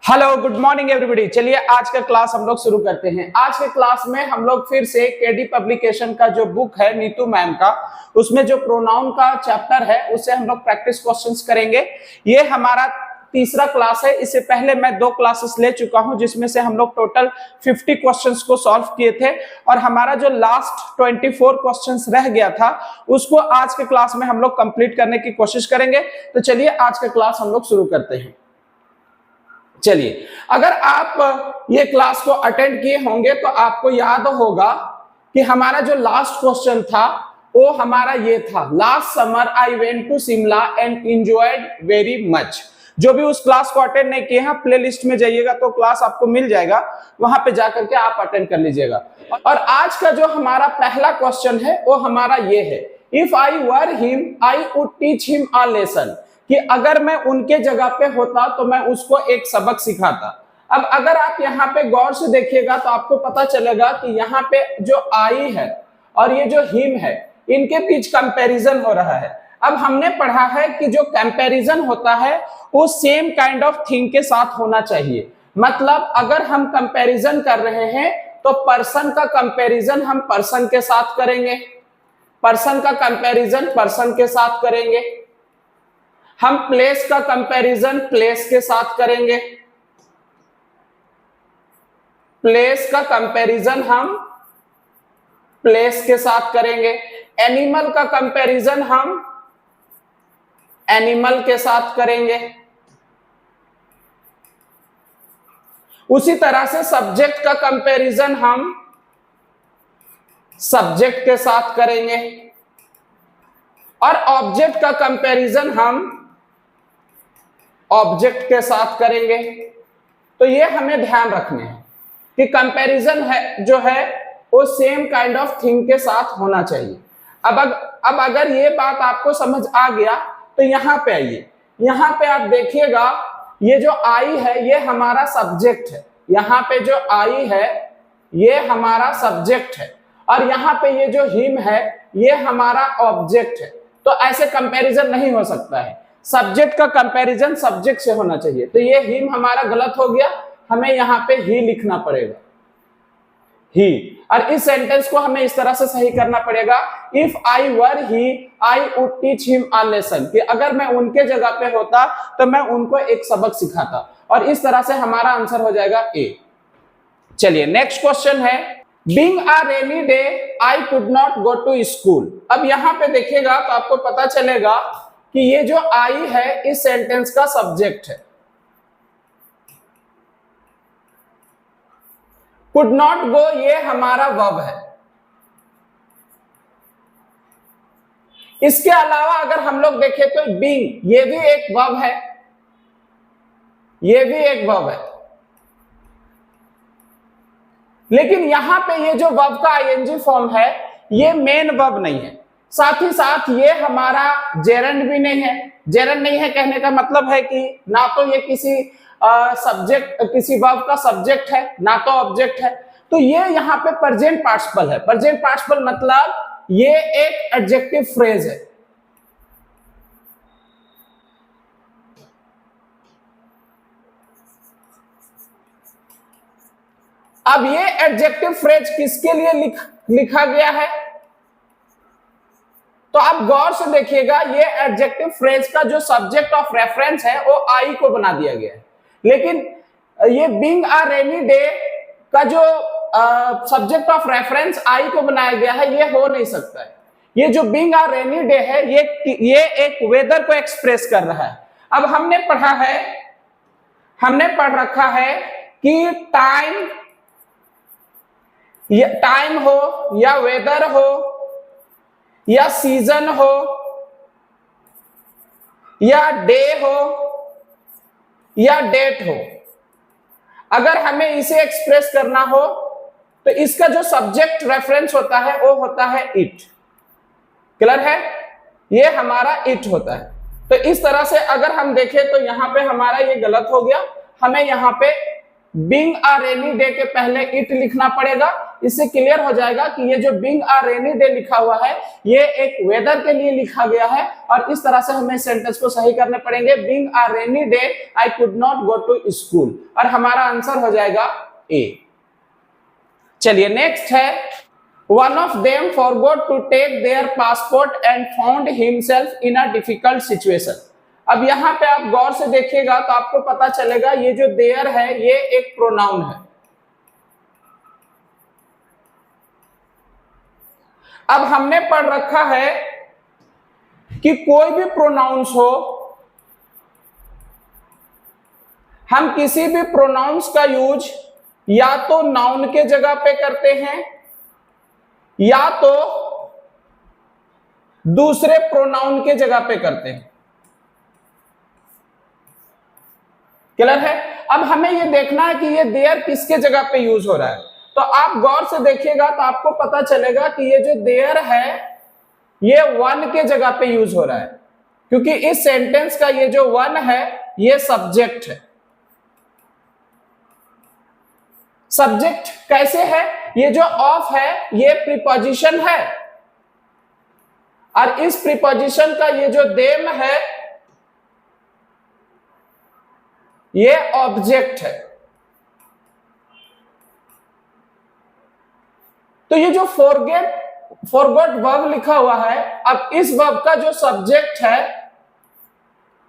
Hello good morning everybody. चलिए आज का क्लास हम लोग शुरू करते हैं। आज के क्लास में हम लोग फिर से केडी पब्लिकेशन का जो बुक है नीतू मैम का, उसमें जो प्रोनाउन का चैप्टर है उससे हम लोग प्रैक्टिस क्वेश्चंस करेंगे। ये हमारा तीसरा क्लास है। इससे पहले मैं 2 क्लासेस ले चुका हूं जिसमें से हम लोग टोटल 50 क्वेश्चंस को सॉल्व किए थे और हमारा जो लास्ट 24 क्वेश्चंस रह गया था उसको आज के क्लास में हम लोग कंप्लीट करने की कोशिश करेंगे। तो चलिए आज का क्लास हम लोग शुरू करते हैं। चलिए, अगर आप ये क्लास को अटेंड किए होंगे तो आपको याद होगा कि हमारा जो लास्ट क्वेश्चन था वो हमारा ये था, last summer I went to Shimla and enjoyed very much. जो भी उस क्लास को अटेंड नहीं किए हैं, प्ले लिस्ट में जाइएगा तो क्लास आपको मिल जाएगा, वहां पे जाकर के आप अटेंड कर लीजिएगा। और आज का जो हमारा पहला क्वेश्चन है वो हमारा ये है, if I were him I would teach him a lesson, कि अगर मैं उनके जगह पे होता तो मैं उसको एक सबक सिखाता। अब अगर आप यहाँ पे गौर से देखिएगा तो आपको पता चलेगा कि यहाँ पे जो आई है और ये जो हिम है इनके बीच कंपैरिजन हो रहा है। अब हमने पढ़ा है कि जो कंपैरिजन होता है वो सेम काइंड ऑफ थिंग के साथ होना चाहिए। मतलब अगर हम कंपैरिजन कर रहे हैं तो पर्सन का कंपैरिजन हम पर्सन के साथ करेंगे, पर्सन का कंपैरिजन पर्सन के साथ करेंगे, हम प्लेस का कंपैरिजन प्लेस के साथ करेंगे, प्लेस का कंपैरिजन हम प्लेस के साथ करेंगे, एनिमल का कंपैरिजन हम एनिमल के साथ करेंगे। उसी तरह से सब्जेक्ट का कंपैरिजन हम सब्जेक्ट के साथ करेंगे और ऑब्जेक्ट का कंपैरिजन हम ऑब्जेक्ट के साथ करेंगे। तो ये हमें ध्यान रखने हैं कि कंपैरिजन है जो है वो सेम काइंड ऑफ थिंग के साथ होना चाहिए। अब अगर ये बात आपको समझ आ गया तो यहाँ पे आइए, यहाँ पे आप देखिएगा ये जो आई है ये हमारा सब्जेक्ट है, यहाँ पे जो आई है ये हमारा सब्जेक्ट है और यहाँ पे ये जो हिम है ये हमारा ऑब्जेक्ट है। तो ऐसे कंपैरिजन नहीं हो सकता है, सब्जेक्ट का कंपैरिजन सब्जेक्ट से होना चाहिए। तो ये हिम हमारा गलत हो गया, हमें यहाँ पे ही लिखना पड़ेगा, ही। और इस सेंटेंस को हमें इस तरह से सही करना पड़ेगा, if I were he I would teach him a lesson, कि अगर मैं उनके जगह पे होता तो मैं उनको एक सबक सिखाता। और इस तरह से हमारा आंसर हो जाएगा ए। चलिए नेक्स्ट क्वेश्चन है, being a rainy day I could not go to school. अब यहाँ पे देखिएगा तो आपको पता चलेगा कि ये जो आई है इस सेंटेंस का सब्जेक्ट है, कुड नॉट गो ये हमारा वर्ब है। इसके अलावा अगर हम लोग देखें तो बीइंग ये भी एक वर्ब है, ये भी एक वर्ब है, लेकिन यहां पे ये जो वर्ब का आईएनजी फॉर्म है ये मेन वर्ब नहीं है। साथ ही साथ ये हमारा जेरेंड भी नहीं है। जेरेंड नहीं है कहने का मतलब है कि ना तो ये किसी सब्जेक्ट किसी वर्ब का सब्जेक्ट है ना तो ऑब्जेक्ट है। तो ये यहाँ पे प्रेजेंट पार्टिसिपल है। प्रेजेंट पार्टिसिपल मतलब ये एक एडजेक्टिव फ्रेज है। अब ये एडजेक्टिव फ्रेज किसके लिए लिखा गया है तो आप गौर से देखिएगा, ये एडजेक्टिव फ्रेज का जो सब्जेक्ट ऑफ रेफरेंस है वो आई को बना दिया गया है, लेकिन ये बीइंग अ रेनी डे का जो सब्जेक्ट ऑफ रेफरेंस आई को बनाया गया है ये हो नहीं सकता है। ये जो बीइंग अ रेनी डे है ये एक वेदर को एक्सप्रेस कर रहा है। अब हमने पढ़ रखा है कि टाइम हो या वेदर हो या सीजन हो या डे हो या डेट हो, अगर हमें इसे एक्सप्रेस करना हो तो इसका जो सब्जेक्ट रेफरेंस होता है वो होता है इट। क्लियर है? ये हमारा इट होता है। तो इस तरह से अगर हम देखें तो यहाँ पे हमारा ये गलत हो गया, हमें यहाँ पे बीइंग अ रेनी डे के पहले इट लिखना पड़ेगा, इससे क्लियर हो जाएगा कि ये जो बीइंग अ रेनी डे लिखा हुआ है ये एक वेदर के लिए लिखा गया है, और इस तरह से हमें सेंटेंस को सही करने पड़ेंगे। Being a rainy day I could not go to school, और हमारा आंसर हो जाएगा ए। चलिए नेक्स्ट है, one of them forgot to take their passport and found himself in a difficult situation। अब यहां पे आप गौर से देखिएगा तो आपको पता चलेगा ये जो देयर है ये एक प्रोनाउन है। अब हमने पढ़ रखा है कि कोई भी प्रोनाउंस हो, हम किसी भी प्रोनाउंस का यूज या तो नाउन के जगह पे करते हैं या तो दूसरे प्रोनाउन के जगह पे करते हैं। क्लियर है? अब हमें यह देखना है कि ये देयर किसके जगह पे यूज हो रहा है। तो आप गौर से देखिएगा तो आपको पता चलेगा कि ये जो देयर है ये वन के जगह पे यूज हो रहा है, क्योंकि इस सेंटेंस का ये जो वन है ये सब्जेक्ट है। सब्जेक्ट कैसे है? ये जो ऑफ है ये प्रीपोजिशन है, और इस प्रीपोजिशन का ये जो देम है ये ऑब्जेक्ट है। तो ये जो फॉरगॉट वर्ब लिखा हुआ है, अब इस वर्ब का जो सब्जेक्ट है,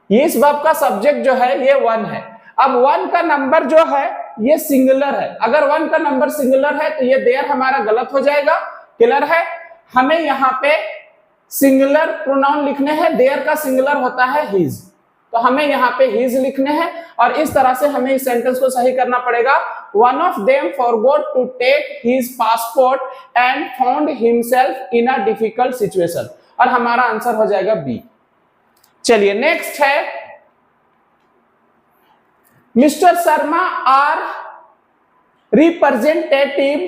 ये इस वर्ब का सब्जेक्ट जो है ये वन है। अब वन का नंबर जो है ये सिंगुलर है। अगर वन का नंबर सिंगुलर है तो ये देयर हमारा गलत हो जाएगा। क्लियर है? हमें यहां पे सिंगुलर प्रोनाउन लिखने हैं, देयर का सिंगुलर होता है हिज, तो हमें यहाँ पे हिज लिखने हैं, और इस तरह से हमें इस सेंटेंस को सही करना पड़ेगा। One of them forgot to take his passport and found himself in a difficult situation, और हमारा आंसर हो जाएगा बी। चलिए नेक्स्ट है, mister Sharma our representative,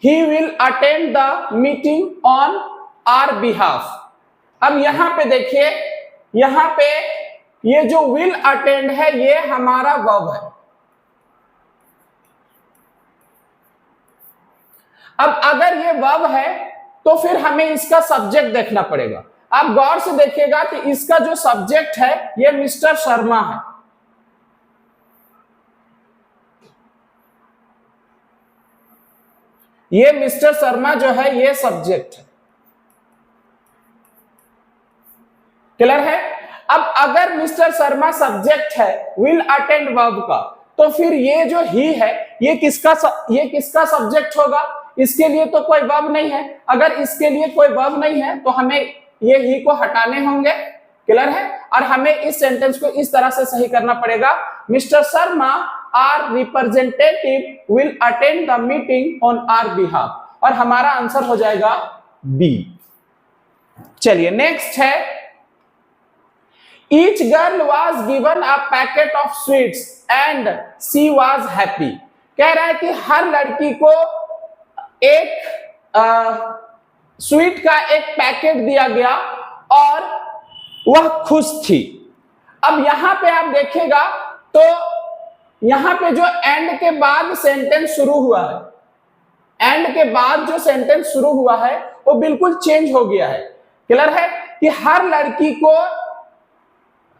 he will attend the meeting on our behalf. अब यहां पे देखिए, यहां पे ये जो विल अटेंड है ये हमारा वर्ब है। अब अगर ये वर्ब है तो फिर हमें इसका सब्जेक्ट देखना पड़ेगा। आप गौर से देखिएगा कि इसका जो सब्जेक्ट है ये मिस्टर शर्मा है। ये मिस्टर शर्मा जो है ये सब्जेक्ट है। क्लियर है? अब अगर मिस्टर शर्मा सब्जेक्ट है विल अटेंड वर्ब का, तो फिर ये जो ही है ये किसका सब्जेक्ट होगा? इसके लिए तो कोई वर्ब नहीं है। अगर इसके लिए कोई वर्ब नहीं है तो हमें ये ही को हटाने होंगे। क्लियर है? और हमें इस सेंटेंस को इस तरह से सही करना पड़ेगा, mister Sharma our representative will attend the meeting on our behalf, और हमारा आंसर हो जाएगा बी। चलिए नेक्स्ट है, each girl was given a packet of sweets and she was happy। कह रहा है कि हर लड़की को एक स्वीट का एक पैकेट दिया गया और वह खुश थी। अब यहां पे आप देखिएगा तो यहां पे जो एंड के बाद सेंटेंस शुरू हुआ है, एंड के बाद जो सेंटेंस शुरू हुआ है वो बिल्कुल चेंज हो गया है। क्लियर है? कि हर लड़की को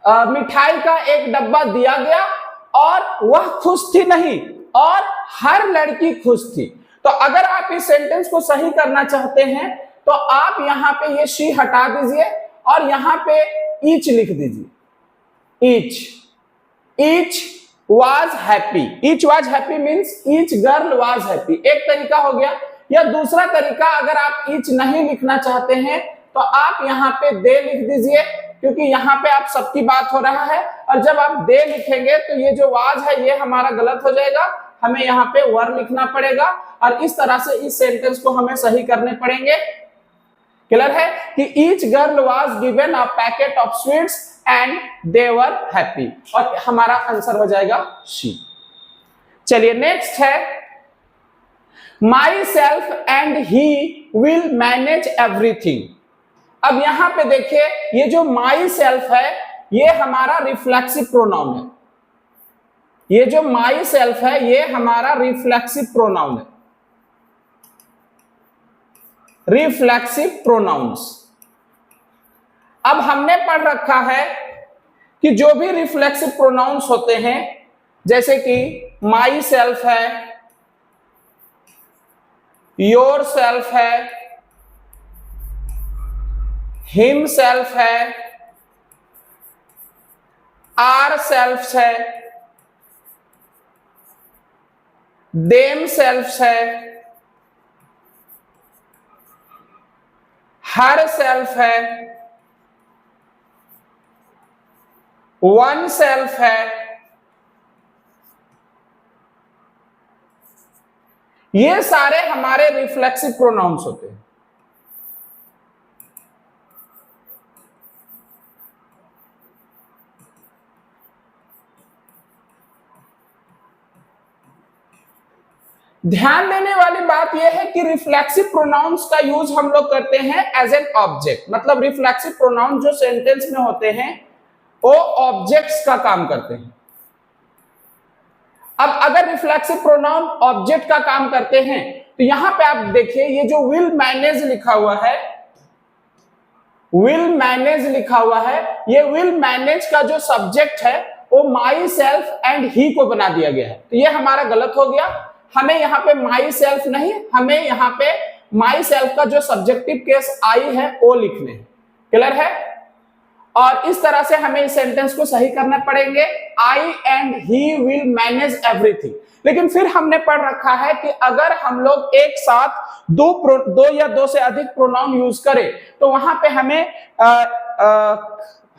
मिठाई का एक डब्बा दिया गया और वह खुश थी नहीं, और हर लड़की खुश थी। तो अगर आप इस सेंटेंस को सही करना चाहते हैं तो आप यहां पे ये शी हटा दीजिए और यहां पे ईच लिख दीजिए। Each was happy. Each was happy means each girl was happy. एक तरीका हो गया। या दूसरा तरीका, अगर आप ईच नहीं लिखना चाहते हैं तो आप यहां पे दे लिख दीजिए, क्योंकि यहाँ पे आप सबकी बात हो रहा है, और जब आप दे लिखेंगे तो ये जो वाज है ये हमारा गलत हो जाएगा। हमें यहाँ पे वर लिखना पड़ेगा, और इस तरह से इस सेंटेंस को हमें सही करने पड़ेंगे। क्लियर है? कि each girl was given a packet of sweets and they were happy, और हमारा आंसर हो जाएगा शी। चलिए नेक्स्ट है, my self and he will manage everything. अब यहां पे देखिए ये जो माई सेल्फ है ये हमारा रिफ्लेक्सिव प्रोनाउन है। ये जो माई सेल्फ है ये हमारा रिफ्लेक्सिव प्रोनाउन है। Reflexive pronouns. अब हमने पढ़ रखा है कि जो भी रिफ्लेक्सिव प्रोनाउंस होते हैं, जैसे कि माई सेल्फ है, योर सेल्फ है, हिम सेल्फ है, आर सेल्फ है, देम सेल्फ है, हर सेल्फ है, वन सेल्फ है, ये सारे हमारे रिफ्लेक्सिव प्रोनाउंस होते हैं। ध्यान देने वाली बात यह है कि रिफ्लेक्सिव प्रोनाउंस का यूज हम लोग करते हैं एज एन ऑब्जेक्ट, मतलब रिफ्लेक्सिव प्रोनाउंस जो सेंटेंस में होते हैं वो ऑब्जेक्ट्स का काम करते हैं। अब अगर रिफ्लेक्सिव प्रोनाउन ऑब्जेक्ट का काम करते हैं तो यहां पे आप देखिए, ये जो विल मैनेज लिखा हुआ है, विल मैनेज लिखा हुआ है, ये विल मैनेज का जो सब्जेक्ट है वो माई सेल्फ एंड ही को बना दिया गया है। तो ये हमारा गलत हो गया। हमें यहाँ पे माई सेल्फ नहीं, हमें यहाँ पे माई सेल्फ का जो सब्जेक्टिव केस आई है वो लिखने हैं। क्लियर है? और इस तरह से हमें इस सेंटेंस को सही करना पड़ेंगे, I and he will manage everything. लेकिन फिर हमने पढ़ रखा है कि अगर हम लोग एक साथ दो या दो से अधिक प्रोनाउन यूज करें तो वहां पे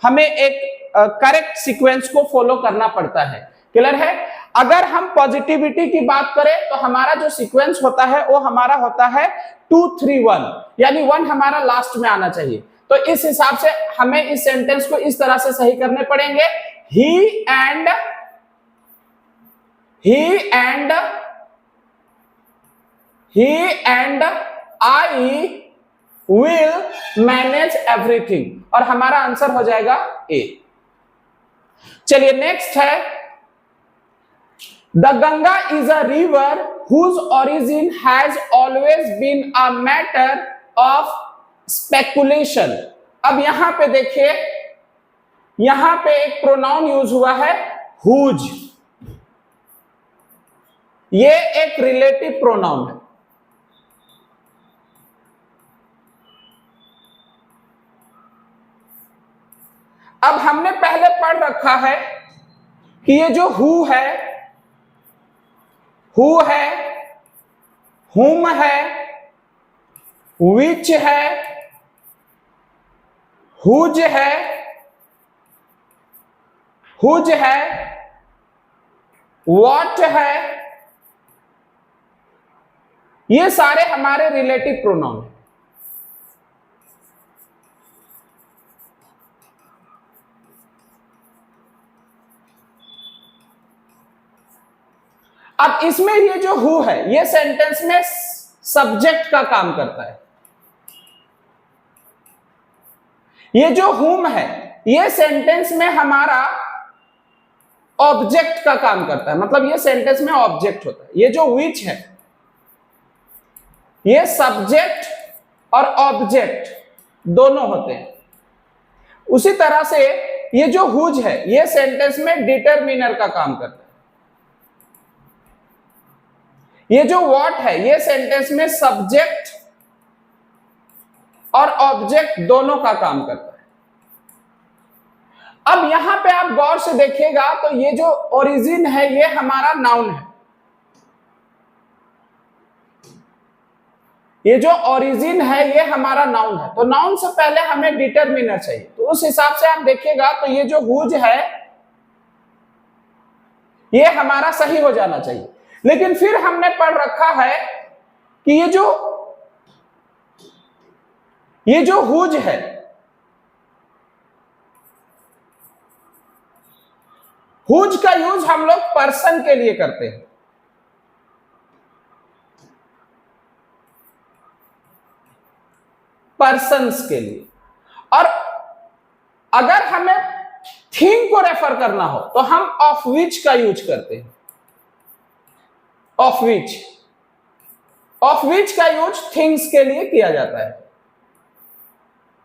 हमें एक करेक्ट सीक्वेंस को फॉलो करना पड़ता है। क्लियर है? अगर हम पॉजिटिविटी की बात करें तो हमारा जो सीक्वेंस होता है वो हमारा होता है 2 3 1, यानी 1 हमारा लास्ट में आना चाहिए। तो इस हिसाब से हमें इस सेंटेंस को इस तरह से सही करने पड़ेंगे, he and I will manage everything, और हमारा आंसर हो जाएगा ए। चलिए नेक्स्ट है, the Ganga is a river whose origin has always been a matter of speculation. अब यहां पे देखिए, यहां पे एक प्रोनाउन यूज हुआ है हुज, ये एक रिलेटिव प्रोनाउन है। अब हमने पहले पढ़ रखा है कि ये जो हु है, हुम है, विच है, हुज है, व्हाट है, ये सारे हमारे रिलेटिव प्रोनाउन हैं। अब इसमें ये जो हु है, ये सेंटेंस में सब्जेक्ट का काम करता है। ये जो हुम है, ये सेंटेंस में हमारा ऑब्जेक्ट का काम करता है, मतलब ये सेंटेंस में ऑब्जेक्ट होता है। ये जो विच है, ये सब्जेक्ट और ऑब्जेक्ट दोनों होते हैं। उसी तरह से ये जो हुज है, ये सेंटेंस में डिटरमिनर का काम करता है। ये जो व्हाट है, ये सेंटेंस में सब्जेक्ट और ऑब्जेक्ट दोनों का काम करता है। अब यहां पे आप गौर से देखिएगा तो ये जो ओरिजिन है, ये हमारा नाउन है। ये जो ओरिजिन है, ये हमारा नाउन है। तो नाउन से पहले हमें डिटरमिनर चाहिए। तो उस हिसाब से आप देखिएगा तो ये जो हुज है, ये हमारा सही हो जाना चाहिए। लेकिन फिर हमने पढ़ रखा है कि ये जो हुज है, हुज का यूज हम लोग पर्सन के लिए करते हैं। पर्सन्स के लिए। और अगर हमें थिंग को रेफर करना हो तो हम ऑफ विच का यूज करते हैं। ऑफ विच, ऑफ विच का यूज थिंग्स के लिए किया जाता है।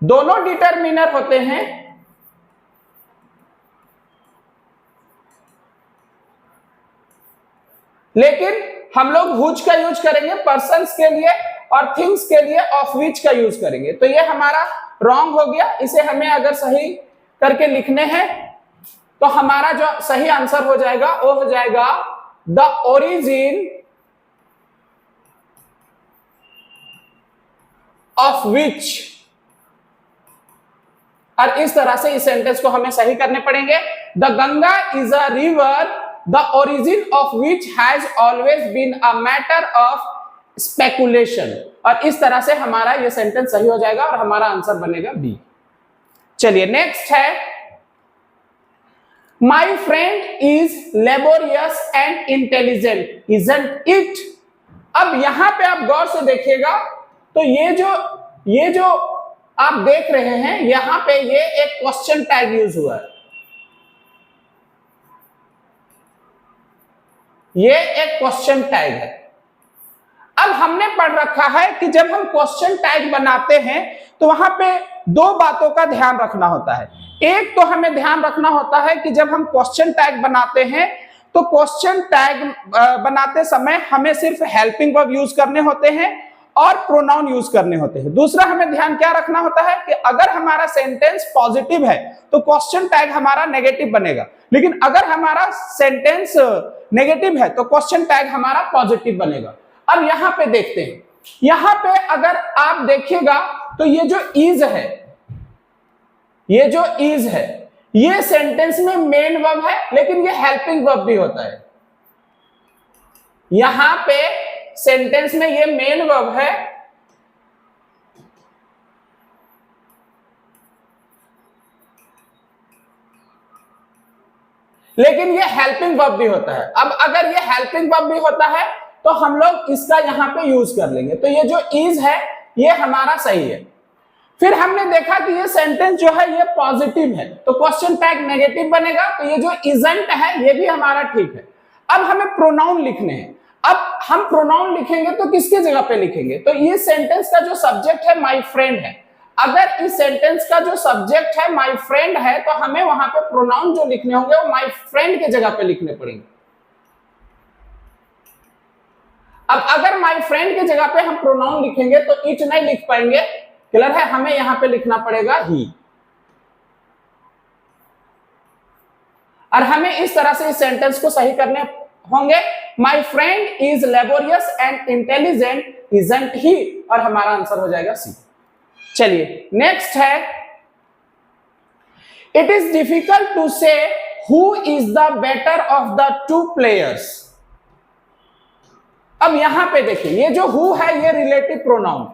दोनों डिटरमिनर होते हैं, लेकिन हम लोग हुज का यूज करेंगे पर्सन्स के लिए और थिंग्स के लिए ऑफ विच का यूज करेंगे। तो ये हमारा रॉन्ग हो गया। इसे हमें अगर सही करके लिखने हैं तो हमारा जो सही आंसर हो जाएगा वो हो जाएगा द ओरिजिन ऑफ विच। और इस तरह से इस सेंटेंस को हमें सही करने पड़ेंगे। The Ganga is a river the origin of which has always been a matter of speculation. और इस तरह से हमारा यह सेंटेंस सही हो जाएगा और हमारा आंसर बनेगा बी। चलिए नेक्स्ट है, माई friend is laborious and intelligent isn't it. अब यहां पे आप गौर से देखिएगा तो ये जो आप देख रहे हैं यहां पे ये एक क्वेश्चन टैग यूज हुआ है। ये एक क्वेश्चन टैग है। अब हमने पढ़ रखा है कि जब हम क्वेश्चन टैग बनाते हैं तो वहां पे दो बातों का ध्यान रखना होता है। एक तो हमें ध्यान रखना होता है कि जब हम क्वेश्चन टैग बनाते हैं तो क्वेश्चन टैग बनाते समय हमें सिर्फ हेल्पिंग वर्ब यूज करने होते हैं और प्रोनाउन यूज करने होते हैं। दूसरा हमें ध्यान क्या रखना होता है कि अगर हमारा सेंटेंस पॉजिटिव है तो क्वेश्चन टैग हमारा नेगेटिव बनेगा, लेकिन अगर हमारा सेंटेंस नेगेटिव है तो क्वेश्चन टैग हमारा पॉजिटिव बनेगा। अब यहां पे देखते हैं, यहां पे अगर आप देखिएगा तो ये जो इज है ये सेंटेंस में मेन वर्ब है, लेकिन ये हेल्पिंग वर्ब भी होता है। यहां पे सेंटेंस में ये मेन वर्ब है, लेकिन ये हेल्पिंग वर्ब भी होता है। अब अगर ये हेल्पिंग वर्ब भी होता है तो हम लोग इसका यहां पे यूज कर लेंगे। तो ये जो इज है ये हमारा सही है। फिर हमने देखा कि ये सेंटेंस जो है ये पॉजिटिव है तो क्वेश्चन टैग नेगेटिव बनेगा, तो ये जो इजंट है ये भी हमारा ठीक है। अब हमें प्रोनाउन लिखने हैं। अब हम प्रोनाउन लिखेंगे तो किसकी जगह पे लिखेंगे? तो ये सेंटेंस का जो सब्जेक्ट है माय फ्रेंड है। अगर इस सेंटेंस का जो सब्जेक्ट है माय फ्रेंड है तो हमें वहां पे प्रोनाउन जो लिखने होंगे वो माय फ्रेंड के जगह पे लिखने पड़ेंगे। अब अगर माय फ्रेंड की जगह पे हम प्रोनाउन लिखेंगे तो इट नहीं लिख पाएंगे, क्लियर है? हमें यहां पे लिखना पड़ेगा ही। और हमें इस तरह से इस सेंटेंस को सही करने होंगे। My friend is laborious and intelligent isn't he, और हमारा आंसर हो जाएगा सी। चलिए नेक्स्ट है, इट इज डिफिकल्ट टू से who is the better of the two players. अब यहां पे देखिए ये जो हु है ये रिलेटिव प्रोनाउन,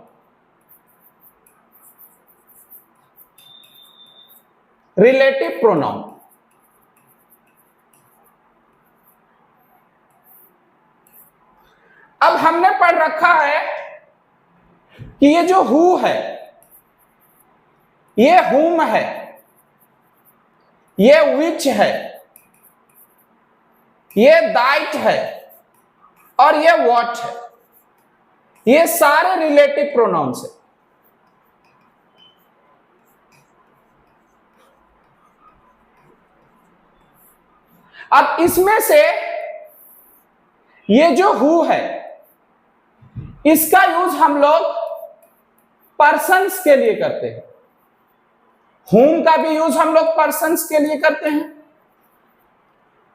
रिलेटिव प्रोनाउन। अब हमने पढ़ रखा है कि ये जो हु है ये हुम है, ये विच है, ये दैट है और ये व्हाट है। ये सारे रिलेटिव प्रोनाउंस है। अब इसमें से ये जो हु है इसका यूज हम लोग पर्सन्स के लिए करते हैं। हुम का भी यूज हम लोग पर्सन्स के लिए करते हैं।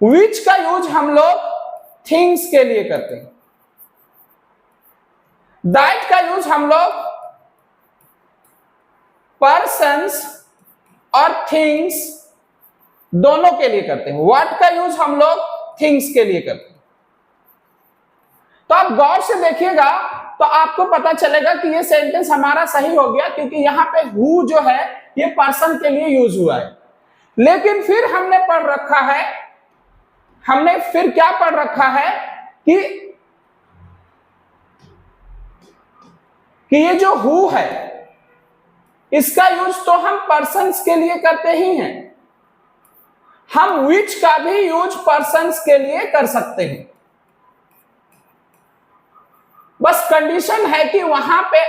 विच का यूज हम लोग थिंग्स के लिए करते हैं। दैट का यूज हम लोग पर्सन्स और थिंग्स दोनों के लिए करते हैं। व्हाट का यूज हम लोग थिंग्स के लिए करते हैं। तो आप गौर से देखिएगा तो आपको पता चलेगा कि ये सेंटेंस हमारा सही हो गया, क्योंकि यहां पे हु जो है ये पर्सन के लिए यूज हुआ है। लेकिन फिर हमने पढ़ रखा है, हमने फिर क्या पढ़ रखा है कि ये जो हु है इसका यूज तो हम पर्सन्स के लिए करते ही हैं, हम विच का भी यूज पर्सन्स के लिए कर सकते हैं। बस कंडीशन है कि वहां पे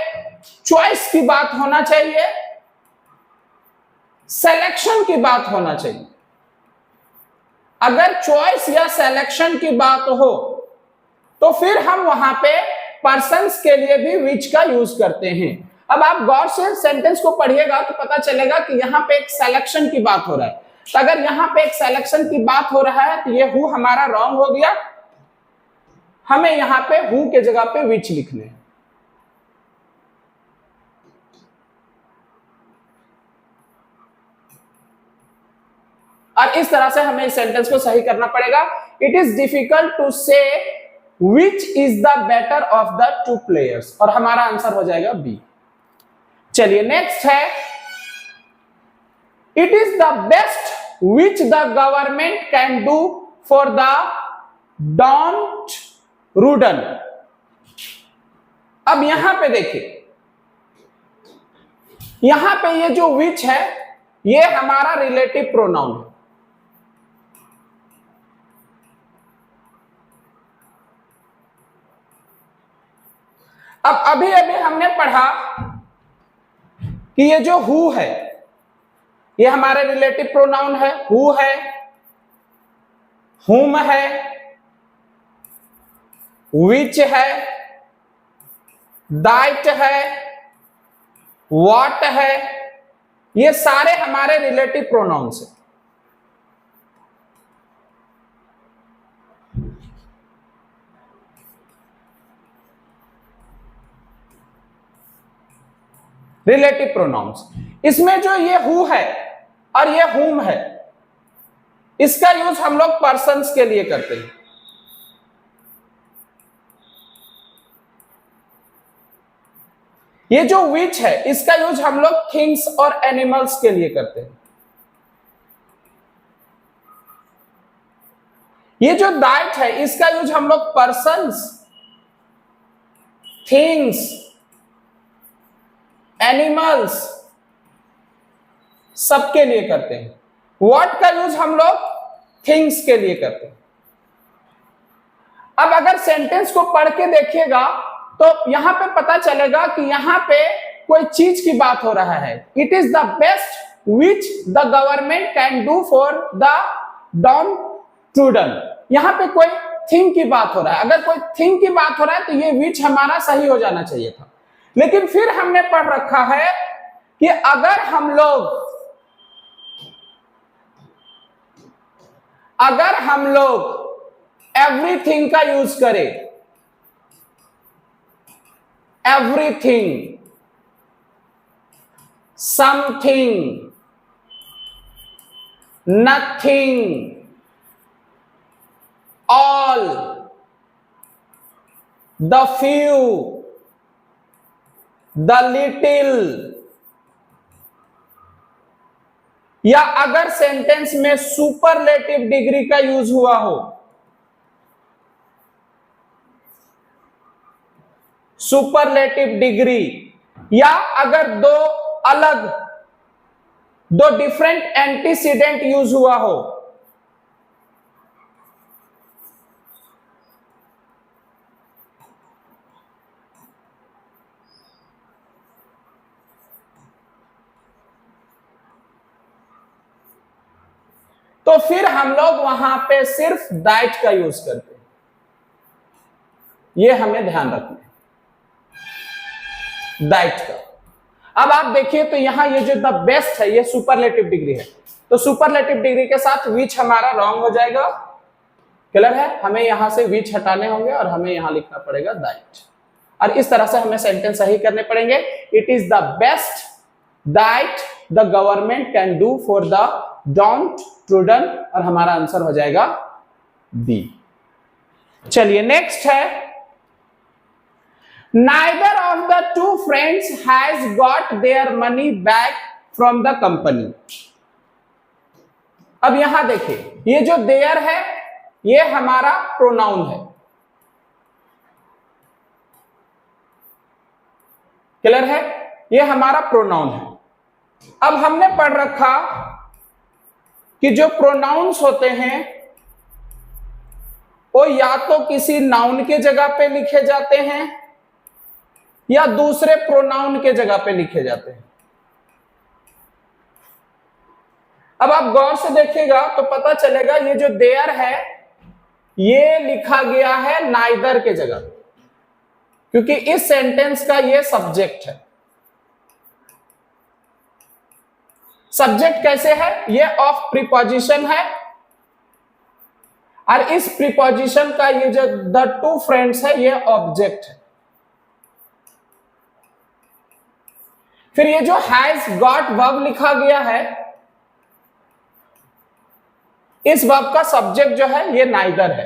चॉइस की बात होना चाहिए, सिलेक्शन की बात होना चाहिए। अगर चॉइस या सिलेक्शन की बात हो तो फिर हम वहां पे पर्सन्स के लिए भी विच का यूज करते हैं। अब आप गौर से सेंटेंस को पढ़िएगा तो पता चलेगा कि यहां पे एक सिलेक्शन की बात हो रहा है। तो अगर यहां पे एक सिलेक्शन की बात हो रहा है तो ये हु हमारा रॉन्ग हो गया, हमें यहां पे हु के जगह पे विच लिखने हैं। और इस तरह से हमें इस सेंटेंस को सही करना पड़ेगा। It is difficult to say which is the better of the two players, और हमारा आंसर हो जाएगा बी। चलिए नेक्स्ट है, it is the best which the government can do for the downtrodden. अब यहां पे देखिए, यहां पे ये जो विच है ये हमारा रिलेटिव प्रोनाउन है। अब अभी अभी हमने पढ़ा कि ये जो हु है ये हमारे रिलेटिव प्रोनाउन है। हु है, हुम है, विच है, दैट है, व्हाट है, ये सारे हमारे रिलेटिव प्रोनाउंस हैं। रिलेटिव प्रोनाउंस, इसमें जो ये हु है और ये हुम है इसका यूज हम लोग पर्सन्स के लिए करते हैं। ये जो विच है इसका यूज हम लोग थिंग्स और एनिमल्स के लिए करते हैं। ये जो दैट है इसका यूज हम लोग पर्सन्स, थिंग्स, एनिमल्स सबके लिए करते हैं। व्हाट का यूज हम लोग थिंग्स के लिए करते हैं। अब अगर सेंटेंस को पढ़ के देखिएगा तो यहां पे पता चलेगा कि यहां पे कोई चीज की बात हो रहा है। It is the best which the government can do for the downtrodden. यहां पे कोई थिंग की बात हो रहा है। अगर कोई थिंग की बात हो रहा है तो ये विच हमारा सही हो जाना चाहिए था। लेकिन फिर हमने पढ़ रखा है कि अगर हम लोग एवरीथिंग का यूज करें, everything, something, nothing, all, the few, the little, या अगर सेंटेंस में सुपरलेटिव डिग्री का यूज हुआ हो, सुपरलेटिव डिग्री, या अगर दो डिफरेंट एंटीसीडेंट यूज हुआ हो, तो फिर हम लोग वहां पे सिर्फ दैट का यूज करते हैं। यह हमें ध्यान रखना है, दैट का। अब आप देखिए तो यहां ये जो द बेस्ट है ये सुपरलेटिव डिग्री है, तो सुपरलेटिव डिग्री के साथ विच हमारा रॉन्ग हो जाएगा। क्लियर है? हमें यहां से विच हटाने होंगे और हमें यहां लिखना पड़ेगा दैट। और इस तरह से हमें सेंटेंस सही करने पड़ेंगे। It is the best that the government can do for the downtrodden, और हमारा आंसर हो जाएगा बी। चलिए नेक्स्ट है, neither of the two friends has got their money back from the company. अब यहां देखिए ये जो देयर है ये हमारा प्रोनाउन है। क्लियर है? ये हमारा प्रोनाउन है। अब हमने पढ़ रखा कि जो प्रोनाउंस होते हैं वो या तो किसी नाउन के जगह पे लिखे जाते हैं या दूसरे प्रोनाउन के जगह पे लिखे जाते हैं। अब आप गौर से देखिएगा तो पता चलेगा ये जो देयर है ये लिखा गया है नाइदर के जगह, क्योंकि इस सेंटेंस का ये सब्जेक्ट है। सब्जेक्ट कैसे है? ये ऑफ प्रीपोजिशन है, और इस प्रीपोजिशन का ये जो द टू फ्रेंड्स है ये ऑब्जेक्ट है। फिर ये जो हैज गॉट वर्ब लिखा गया है, इस वर्ब का सब्जेक्ट जो है ये नाइदर है।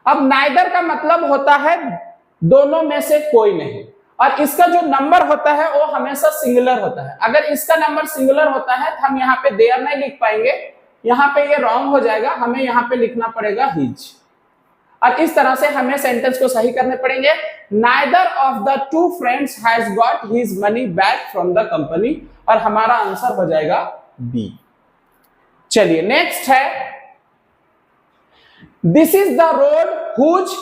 अब नाइदर का मतलब होता है दोनों में से कोई नहीं, और इसका जो नंबर होता है वो हमेशा सिंगुलर होता है। अगर इसका नंबर सिंगुलर होता है तो हम यहाँ पे देयर नहीं लिख पाएंगे, यहाँ पे ये रॉन्ग हो जाएगा, हमें यहाँ पे लिखना पड़ेगा हिज। और इस तरह से हमें सेंटेंस को सही करने पड़ेंगे। Neither of the two friends has got his money back from the company, और हमारा आंसर हो जाएगा बी। चलिए नेक्स्ट है, this is the road whose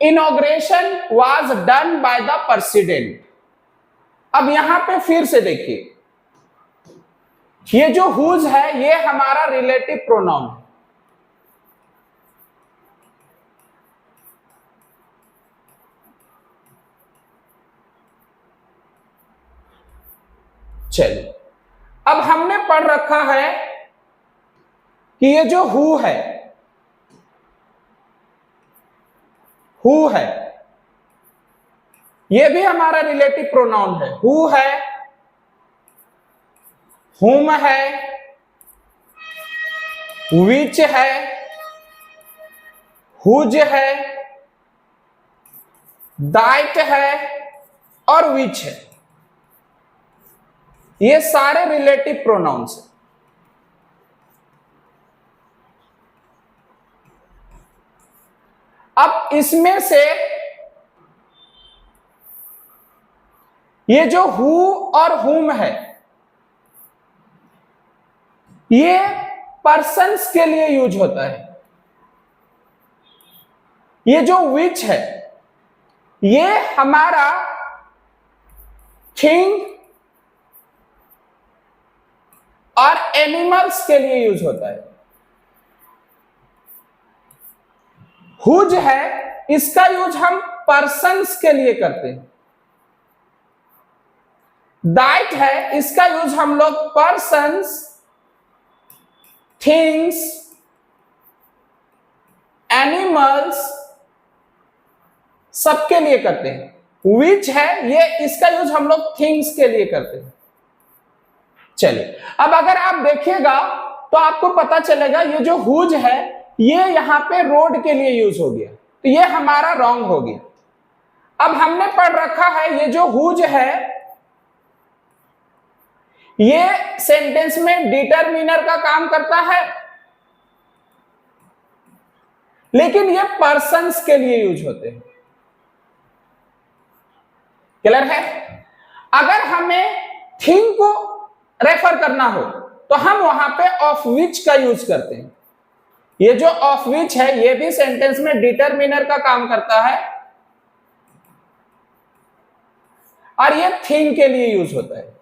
inauguration was done by the president. अब यहां पे फिर से देखिए, ये जो हुज है ये हमारा रिलेटिव प्रोनाउन है। चलिए, अब हमने पढ़ रखा है कि ये जो हु है ये भी हमारा रिलेटिव प्रोनाउन है। हु है, हुम है, विच है, हुज है, दैट है और विच है। ये सारे रिलेटिव प्रोनाउंस हैं। अब इसमें से ये जो हु और हुम है ये पर्सन्स के लिए यूज होता है। ये जो विच है ये हमारा थिंग और एनिमल्स के लिए यूज होता है। हुज है, इसका यूज हम पर्सन्स के लिए करते हैं। दैट है, इसका यूज हम लोग पर्सन्स, थिंग्स, एनिमल्स सबके लिए करते हैं। विच है, ये इसका यूज हम लोग थिंग्स के लिए करते हैं। चलिए, अब अगर आप देखिएगा तो आपको पता चलेगा ये जो हुज है ये यहां पे रोड के लिए यूज हो गया, तो ये हमारा रॉन्ग हो गया। अब हमने पढ़ रखा है ये जो हुज है ये सेंटेंस में डिटरमिनर का काम करता है, लेकिन ये पर्सन्स के लिए यूज होते हैं। क्लियर है? अगर हमें थिंग को रेफर करना हो तो हम वहां पे ऑफ विच का यूज करते हैं। ये जो ऑफ विच है ये भी सेंटेंस में डिटरमिनर का काम करता है और ये थिंग के लिए यूज होता है।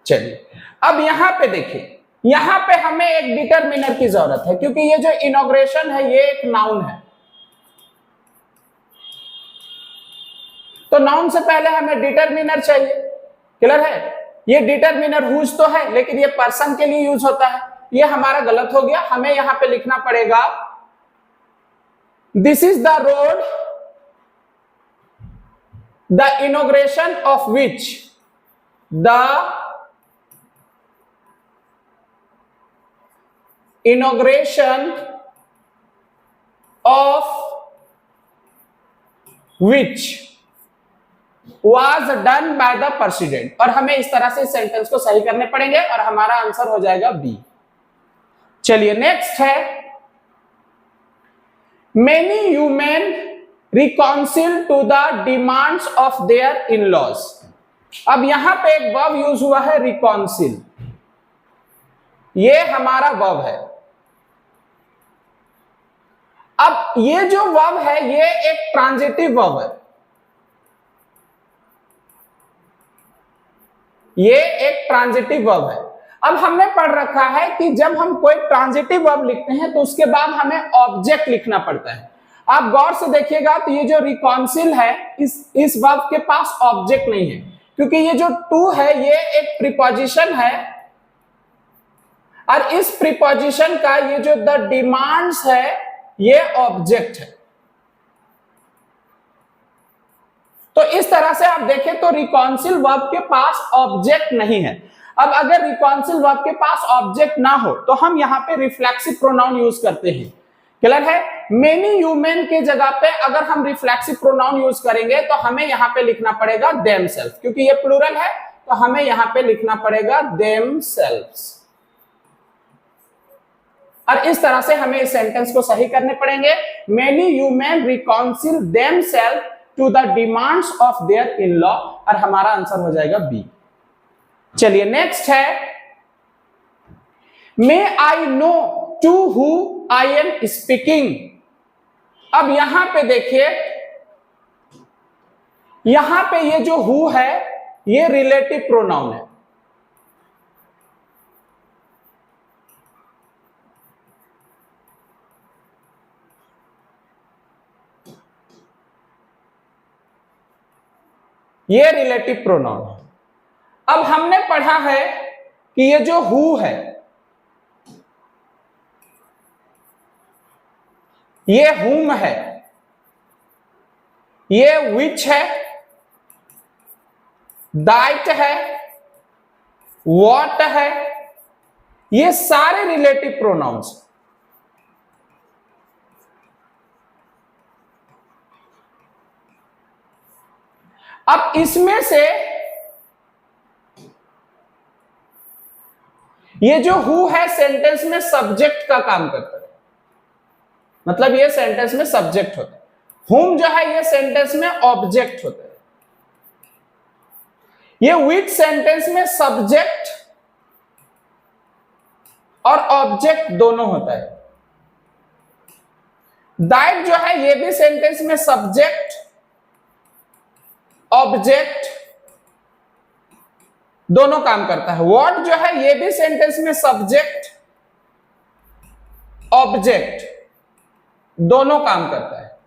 चलिए, अब यहां पे देखिए, यहां पे हमें एक डिटरमिनर की जरूरत है, क्योंकि ये जो इनॉग्रेशन है ये एक नाउन है। तो नाउन से पहले हमें डिटरमिनर चाहिए। क्लियर है? ये डिटरमिनर हुज तो है, लेकिन ये पर्सन के लिए यूज होता है। ये हमारा गलत हो गया। हमें यहां पे लिखना पड़ेगा this is the road the inauguration of which the inauguration of which was done by the president। और हमें इस तरह से सेंटेंस को सही करने पड़ेंगे और हमारा आंसर हो जाएगा बी। चलिए नेक्स्ट है, many women reconcile to the demands of their in-laws। अब यहां पे एक वर्ब यूज हुआ है reconcile, ये हमारा वर्ब है। अब ये जो वर्ब है ये एक ट्रांजिटिव वर्ब है, ये एक ट्रांजिटिव वर्ब है। अब हमने पढ़ रखा है कि जब हम कोई ट्रांजिटिव वर्ब लिखते हैं तो उसके बाद हमें ऑब्जेक्ट लिखना पड़ता है। आप गौर से देखिएगा तो ये जो रिकॉन्सिल है इस वर्ब के पास ऑब्जेक्ट नहीं है, क्योंकि ये जो टू है ये एक प्रीपोजिशन है और इस प्रीपोजिशन का ये जो द डिमांड्स है ये ऑब्जेक्ट है। तो इस तरह से आप देखें तो रिकॉन्सिल वर्ब के पास ऑब्जेक्ट नहीं है। अब अगर रिकॉन्सिल वर्ब के पास ऑब्जेक्ट ना हो तो हम यहां पे रिफ्लेक्सिव प्रोनाउन यूज करते हैं। क्लियर है? मेनी ह्यूमन के जगह पे अगर हम रिफ्लेक्सिव प्रोनाउन यूज करेंगे तो हमें यहां पे लिखना पड़ेगा देमसेल्फ, क्योंकि ये प्लूरल है तो हमें यहां पे लिखना पड़ेगा देमसेल्व्स। और इस तरह से हमें इस सेंटेंस को सही करने पड़ेंगे। Many human reconcile themselves to the demands of their in law, और हमारा आंसर हो जाएगा बी। चलिए नेक्स्ट है, may I know to who I am speaking. अब यहां पे देखिए, यहां पे ये जो हु है ये रिलेटिव प्रोनाउन है। ये रिलेटिव प्रोनाउन है। अब हमने पढ़ा है कि ये जो हु है ये हुम है, ये विच है, दैट है, व्हाट है, ये सारे रिलेटिव प्रोनाउंस। अब इसमें से ये जो हु है सेंटेंस में सब्जेक्ट का काम करता है, मतलब ये सेंटेंस में सब्जेक्ट होता है। हुम जो है ये सेंटेंस में ऑब्जेक्ट होता है। ये विच सेंटेंस में सब्जेक्ट और ऑब्जेक्ट दोनों होता है। दैट जो है ये भी सेंटेंस में सब्जेक्ट ऑब्जेक्ट दोनों काम करता है। व्हाट जो है ये भी सेंटेंस में सब्जेक्ट ऑब्जेक्ट दोनों काम करता है।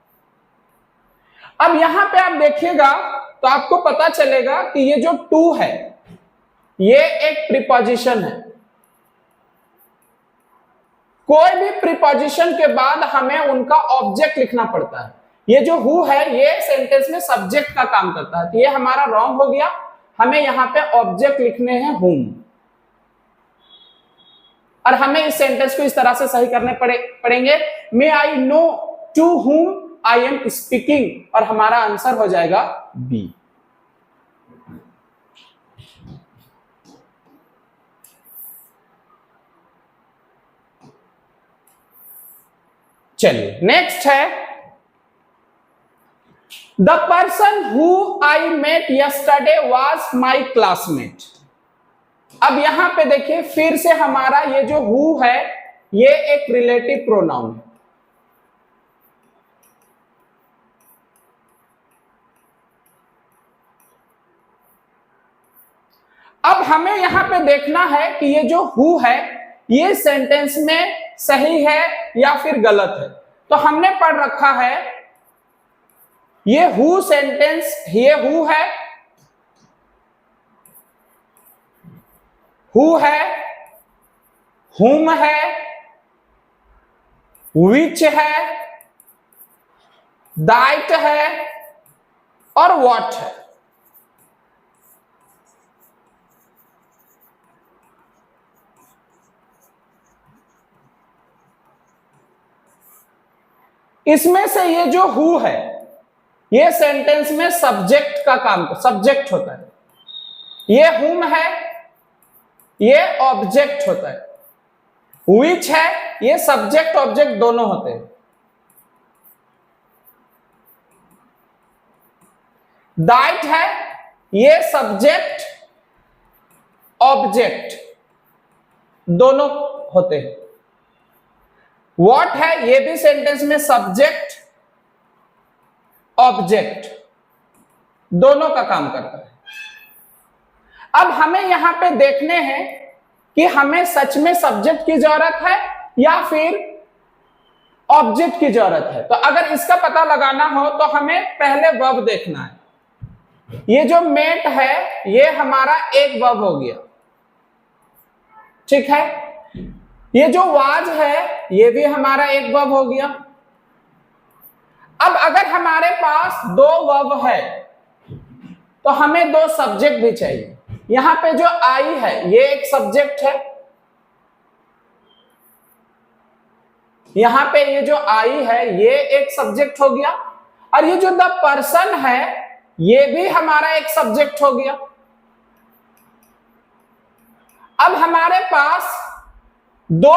अब यहां पे आप देखिएगा तो आपको पता चलेगा कि ये जो टू है ये एक प्रीपोजिशन है। कोई भी प्रीपोजिशन के बाद हमें उनका ऑब्जेक्ट लिखना पड़ता है। ये जो हु है ये सेंटेंस में सब्जेक्ट का काम करता है, तो ये हमारा रॉन्ग हो गया। हमें यहां पे ऑब्जेक्ट लिखने हैं हुम, और हमें इस सेंटेंस को इस तरह से सही करने पड़ेंगे। मे I know to whom I am speaking, और हमारा आंसर हो जाएगा बी। चलिए नेक्स्ट है, the person who I met yesterday was my classmate. अब यहां पे देखिए फिर से हमारा ये जो हु है ये एक रिलेटिव प्रोनाउन है। अब हमें यहां पे देखना है कि ये जो हु है ये सेंटेंस में सही है या फिर गलत है। तो हमने पढ़ रखा है ये हु सेंटेंस, ये हु है, हु है, हुम है, विच है, दैट है और व्हाट है। इसमें से ये जो हु है ये सेंटेंस में सब्जेक्ट का काम, सब्जेक्ट होता है। ये हुम है ये ऑब्जेक्ट होता है। विच है ये सब्जेक्ट ऑब्जेक्ट दोनों होते हैं। दैट है ये सब्जेक्ट ऑब्जेक्ट दोनों होते हैं। व्हाट है, ये भी सेंटेंस में सब्जेक्ट ऑब्जेक्ट दोनों का काम करता है। अब हमें यहां पे देखने हैं कि हमें सच में सब्जेक्ट की जरूरत है या फिर ऑब्जेक्ट की जरूरत है। तो अगर इसका पता लगाना हो तो हमें पहले वर्ब देखना है। ये जो मेट है ये हमारा एक वर्ब हो गया, ठीक है। ये जो वाज है ये भी हमारा एक वर्ब हो गया। अब अगर हमारे पास दो वर्ब है तो हमें दो सब्जेक्ट भी चाहिए। यहां पे जो आई है ये एक सब्जेक्ट है, यहां पे ये जो आई है ये एक सब्जेक्ट हो गया, और ये जो द पर्सन है ये भी हमारा एक सब्जेक्ट हो गया। अब हमारे पास दो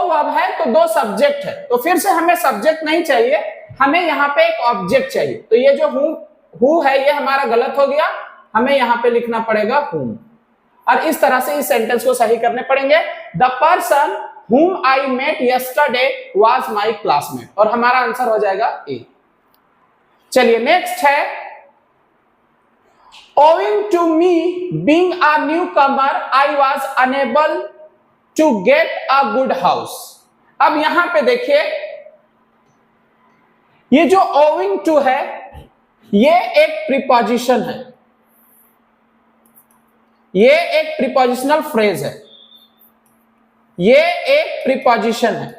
वर्ब है तो दो सब्जेक्ट है, तो फिर से हमें सब्जेक्ट नहीं चाहिए, हमें यहां पे एक ऑब्जेक्ट चाहिए। तो ये जो हु है ये हमारा गलत हो गया, हमें यहां पे लिखना पड़ेगा whom। और इस तरह से इस सेंटेंस को सही करने पड़ेंगे। The person whom I met yesterday was my classmate, और हमारा आंसर हो जाएगा ए। चलिए नेक्स्ट है, owing to me being a newcomer I was unable to get a good house। अब यहां पे देखिए ये जो owing to है ये एक प्रीपोजिशन है, ये एक प्रीपोजिशनल फ्रेज है, ये एक प्रीपोजिशन है।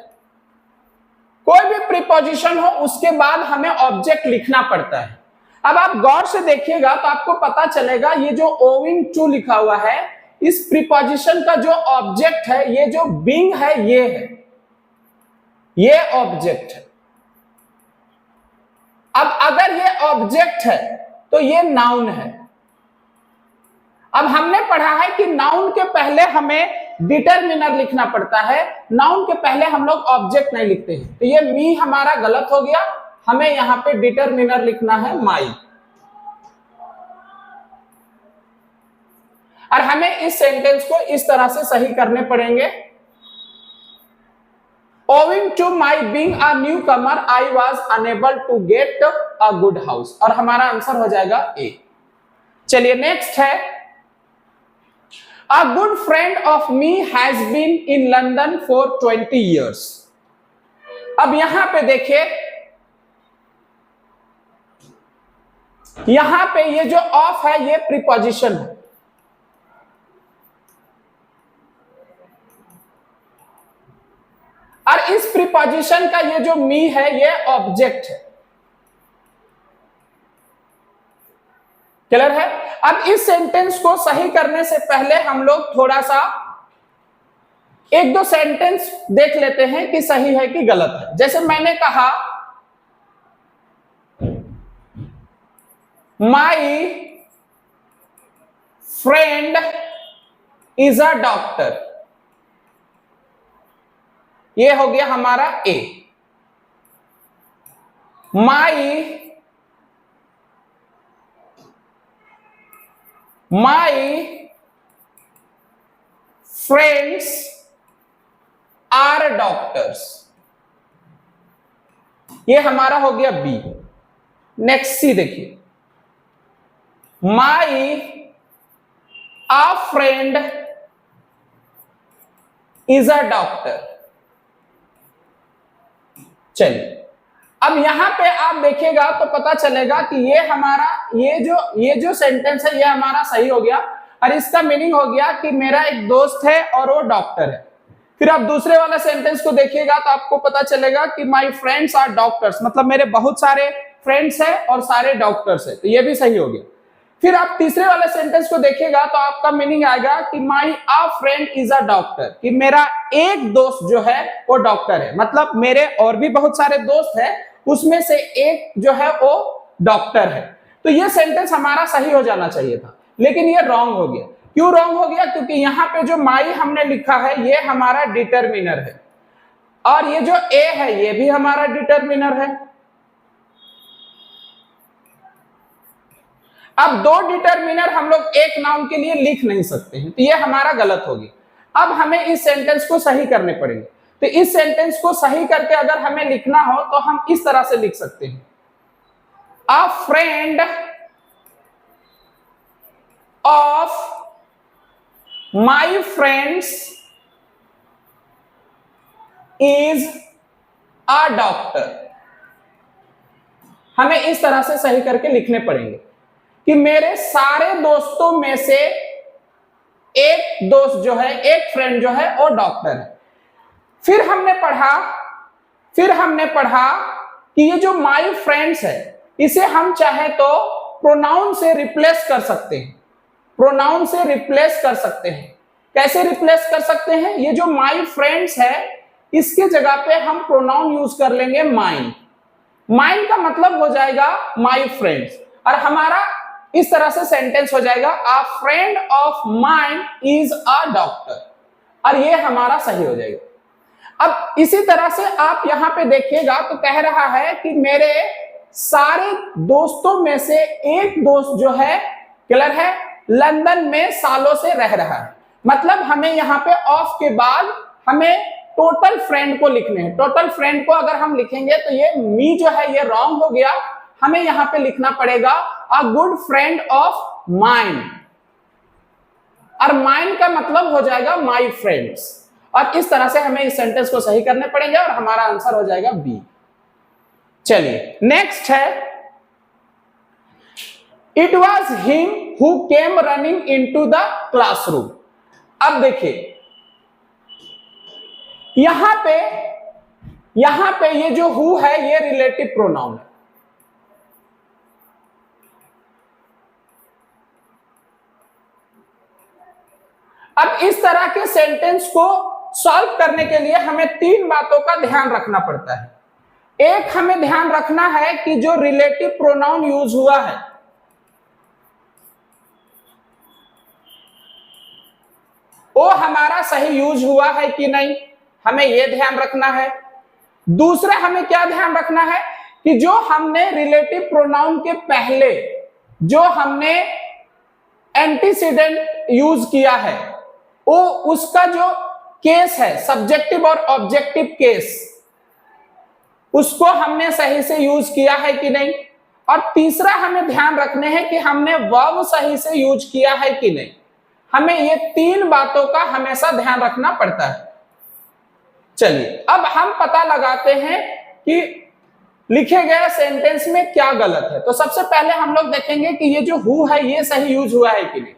कोई भी प्रीपोजिशन हो उसके बाद हमें ऑब्जेक्ट लिखना पड़ता है। अब आप गौर से देखिएगा तो आपको पता चलेगा ये जो ओविंग टू लिखा हुआ है इस प्रीपोजिशन का जो ऑब्जेक्ट है, ये जो बीइंग है ये है, ये ऑब्जेक्ट है। अब अगर ये ऑब्जेक्ट है तो ये नाउन है। अब हमने पढ़ा है कि नाउन के पहले हमें डिटरमिनर लिखना पड़ता है, नाउन के पहले हम लोग ऑब्जेक्ट नहीं लिखते हैं। तो ये मी हमारा गलत हो गया, हमें यहां पे डिटरमिनर लिखना है माई। और हमें इस सेंटेंस को इस तरह से सही करने पड़ेंगे, owing to my being a newcomer I was unable to get a good house, और हमारा आंसर हो जाएगा ए। चलिए नेक्स्ट है, a good friend of me has been in London for 20 years। अब यहां पे देखिए, यहां पे ये जो ऑफ है ये प्रीपोजिशन है, और इस प्रीपोजिशन का ये जो मी है ये ऑब्जेक्ट है। क्लियर है। अब इस सेंटेंस को सही करने से पहले हम लोग थोड़ा सा एक दो सेंटेंस देख लेते हैं कि सही है कि गलत है। जैसे मैंने कहा my friend is a doctor, ये हो गया हमारा A. My friends are doctors, ये हमारा हो गया बी। नेक्स्ट सी देखिए, my a friend is a doctor. चलिए अब यहां पे आप देखिएगा तो पता चलेगा कि ये हमारा ये जो सेंटेंस है ये हमारा सही हो गया, और इसका मीनिंग हो गया कि मेरा एक दोस्त है और वो डॉक्टर है। फिर आप दूसरे वाला सेंटेंस को देखिएगा तो आपको पता चलेगा कि माय फ्रेंड्स आर डॉक्टर्स, मतलब मेरे बहुत सारे फ्रेंड्स हैं और सारे डॉक्टर्स हैं, तो ये भी सही हो गया। फिर आप तीसरे वाले सेंटेंस को देखिएगा तो आपका मीनिंग आएगा कि my a friend is a doctor, कि मेरा एक दोस्त जो है वो डॉक्टर है, मतलब मेरे और भी बहुत सारे दोस्त हैं उसमें से एक जो है वो डॉक्टर है। तो ये सेंटेंस हमारा सही हो जाना चाहिए था, लेकिन ये रॉन्ग हो गया। क्यों रॉन्ग हो गया? क्योंकि यहाँ पे जो माई हमने लिखा है ये हमारा डिटरमिनर है, और ये जो ए है ये भी हमारा डिटरमिनर है। अब दो डिटरमिनर हम लोग एक नाउन के लिए लिख नहीं सकते हैं, तो ये हमारा गलत हो गया। अब हमें इस सेंटेंस को सही करने पड़ेंगे। तो इस सेंटेंस को सही करके अगर हमें लिखना हो तो हम इस तरह से लिख सकते हैं, अ friend of my friends is a doctor. हमें इस तरह से सही करके लिखने पड़ेंगे कि मेरे सारे दोस्तों में से एक दोस्त जो है, एक फ्रेंड जो है वो डॉक्टर है। फिर हमने पढ़ा कि ये जो माई फ्रेंड्स है इसे हम चाहे तो प्रोनाउन से रिप्लेस कर सकते हैं। प्रोनाउन से रिप्लेस कर सकते हैं। कैसे रिप्लेस कर सकते हैं? ये जो माई फ्रेंड्स है इसके जगह पे हम प्रोनाउन यूज कर लेंगे माइन। माइन का मतलब हो जाएगा माई फ्रेंड्स, और हमारा इस तरह से सेंटेंस हो जाएगा, अ friend of mine is a doctor, और ये हमारा सही हो जाएगा। अब इसी तरह से आप यहां पे देखिएगा तो कह रहा है कि मेरे सारे दोस्तों में से एक दोस्त जो है क्लियर है लंदन में सालों से रह रहा है। मतलब हमें यहाँ पे ऑफ के बाद हमें टोटल फ्रेंड को लिखने हैं। टोटल फ्रेंड को अगर हम लिखेंगे तो ये मी जो है ये रॉन्ग हो गया, हमें यहाँ पे लिखना पड़ेगा a good friend of mine, और माइन का मतलब हो जाएगा माई फ्रेंड्स। और इस तरह से हमें इस सेंटेंस को सही करने पड़ेंगे और हमारा आंसर हो जाएगा बी। चलिए नेक्स्ट है, it was him who came running into the classroom. अब देखिए यहां पे ये जो हु है ये रिलेटिव प्रोनाउन है। अब इस तरह के सेंटेंस को सॉल्व करने के लिए हमें तीन बातों का ध्यान रखना पड़ता है। एक हमें ध्यान रखना है कि जो रिलेटिव प्रोनाउन यूज हुआ है वो हमारा सही यूज हुआ है कि नहीं, हमें यह ध्यान रखना है। दूसरा हमें क्या ध्यान रखना है कि जो हमने रिलेटिव प्रोनाउन के पहले जो हमने एंटीसीडेंट यूज किया है वो उसका जो केस है सब्जेक्टिव और ऑब्जेक्टिव केस उसको हमने सही से यूज किया है कि नहीं। और तीसरा हमें ध्यान रखने हैं कि हमने वर्ब सही से यूज किया है कि नहीं। हमें ये तीन बातों का हमेशा ध्यान रखना पड़ता है। चलिए अब हम पता लगाते हैं कि लिखे गए सेंटेंस में क्या गलत है। तो सबसे पहले हम लोग देखेंगे कि ये जो हु है ये सही यूज हुआ है कि नहीं,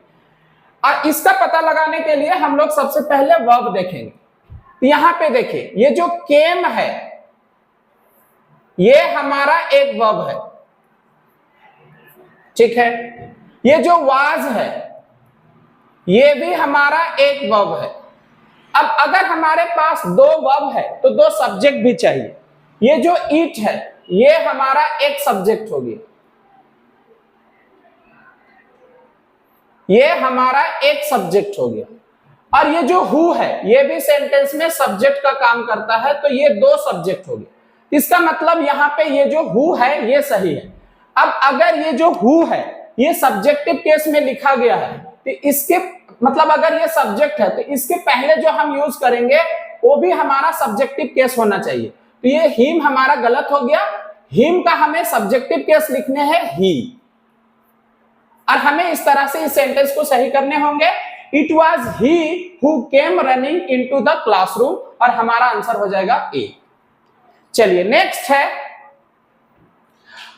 और इसका पता लगाने के लिए हम लोग सबसे पहले वर्ब देखेंगे। यहां पे देखिए ये जो केम है ये हमारा एक वर्ब है, ठीक है। ये जो वाज है ये भी हमारा एक वर्ब है। अब अगर हमारे पास दो वर्ब है तो दो सब्जेक्ट भी चाहिए। ये जो ईट है ये हमारा एक सब्जेक्ट हो गया, ये हमारा एक सब्जेक्ट हो गया। और ये जो हु है ये भी सेंटेंस में सब्जेक्ट का काम करता है, तो ये दो सब्जेक्ट हो गए। इसका मतलब यहाँ पे ये जो हु है ये सही है। अब अगर ये जो हु है ये सब्जेक्टिव केस में लिखा गया है तो इसके मतलब अगर ये सब्जेक्ट है तो इसके पहले जो हम यूज करेंगे वो भी हमारा सब्जेक्टिव केस होना चाहिए। तो ये हिम हमारा गलत हो गया। हिम का हमें सब्जेक्टिव केस लिखने हैं ही, और हमें इस तरह से इस सेंटेंस को सही करने होंगे। It was he who came running into the classroom, और हमारा आंसर हो जाएगा ए। चलिए नेक्स्ट है,